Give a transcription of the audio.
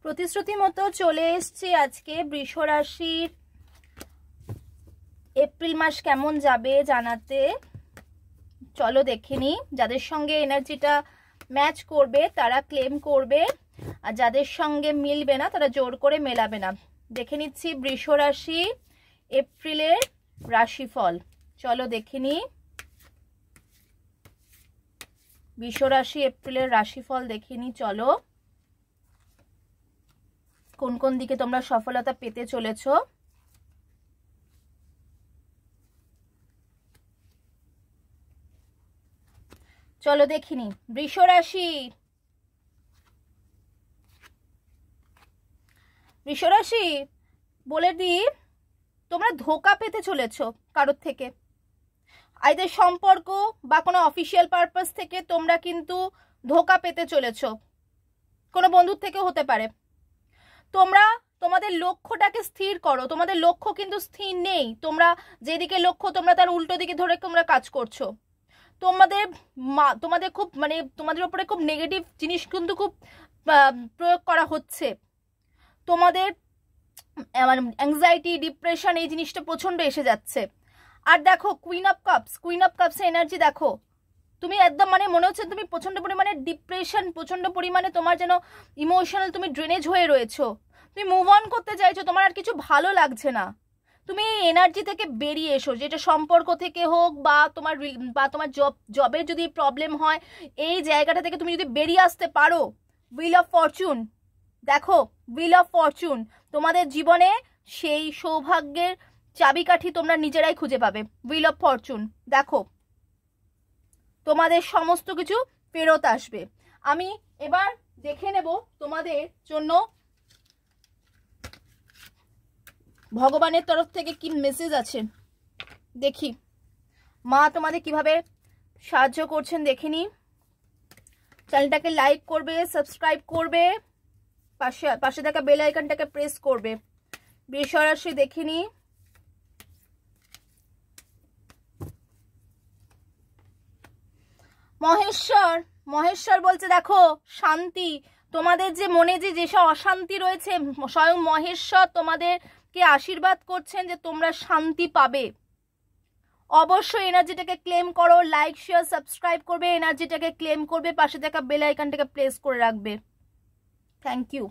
প্রতিশ্রুতি মতো চলে এসেছি আজকে বৃষ রাশির এপ্রিল মাস কেমন যাবে জানাতে। চলো দেখে নি। যাদের সঙ্গে এনার্জিটা ম্যাচ করবে তারা ক্লেম করবে, আর যাদের সঙ্গে মিলবে না তারা জোর করে মেলাবে না। দেখে নিচ্ছি বৃষ রাশি এপ্রিলের রাশিফল। চলো দেখে নি বৃষ রাশি এপ্রিলের রাশিফল দেখে নি। চলো কোন কোন দিকে তোমরা সফলতা পেতে চলেছো। চলো দেখিনি বৃষ রাশি। বৃষ রাশি বলে দিই, তোমরা ধোঁকা পেতে চলেছো কারোর থেকে, আইদার সম্পর্ক বা কোনো অফিসিয়াল পারপাস থেকে তোমরা কিন্তু ধোঁকা পেতে চলেছো, কোনো বন্ধুর থেকে হতে পারে। তোমরা তোমাদের লক্ষ্যটাকে স্থির করো, তোমাদের লক্ষ্য কিন্তু স্থির নেই। তোমরা যেদিকে লক্ষ্য তোমরা তার উল্টো দিকে ধরে তোমরা কাজ করছো। তোমাদের খুব মানে তোমাদের উপরে খুব নেগেটিভ জিনিস কিন্তু খুব প্রয়োগ করা হচ্ছে। তোমাদের মানে অ্যাংজাইটি ডিপ্রেশন এই জিনিসটা প্রচন্ড এসে যাচ্ছে। আর দেখো কুইন অফ কাপস এনার্জি দেখো, তুমি একদম মানে মনে হচ্ছে তুমি প্রচন্ড পরিমাণে ডিপ্রেশন, প্রচন্ড পরিমাণে তোমার যেন ইমোশনাল তুমি ড্রেনেজ হয়ে রয়েছো। তুমি মুভ অন করতে চাইছো, তোমার আর কিছু ভালো লাগছে না। তুমি এই এনার্জি থেকে বেরিয়ে এসো, যেটা সম্পর্ক থেকে হোক বা তোমার জবের যদি প্রবলেম হয়, এই জায়গাটা থেকে তুমি যদি বেরিয়ে আসতে পারো। হুইল অফ ফরচুন দেখো, হুইল অফ ফরচুন তোমাদের জীবনে সেই সৌভাগ্যের চাবিকাঠি তোমরা নিজেরাই খুঁজে পাবে। হুইল অফ ফরচুন দেখো, তোমাদের সমস্ত কিছু ফেরত আসবে। আমি এবার দেখে নেব তোমাদের জন্য ভগবানের তরফ থেকে কি মেসেজ আছে। দেখি মা তোমাদের কিভাবে সাহায্য করছেন দেখে নি। চ্যানেলটাকে লাইক করবে, সাবস্ক্রাইব করবে, পাশে থাকা বেল আইকনটাকে প্রেস করবে। বৃষ রাশি দেখে নি। মহেশ্বর বলছে দেখো শান্তি, তোমাদের যে মনে যেসব অশান্তি রয়েছে স্বয়ং মহেশ্বর তোমাদেরকে আশীর্বাদ করছেন যে তোমরা শান্তি পাবে। অবশ্যই এনার্জিটাকে ক্লেম করো, লাইক শেয়ার সাবস্ক্রাইব করবে, এনার্জিটাকে ক্লেম করবে, পাশে থাকা বেল আইকনটাকে প্রেস করে রাখবে। Thank you.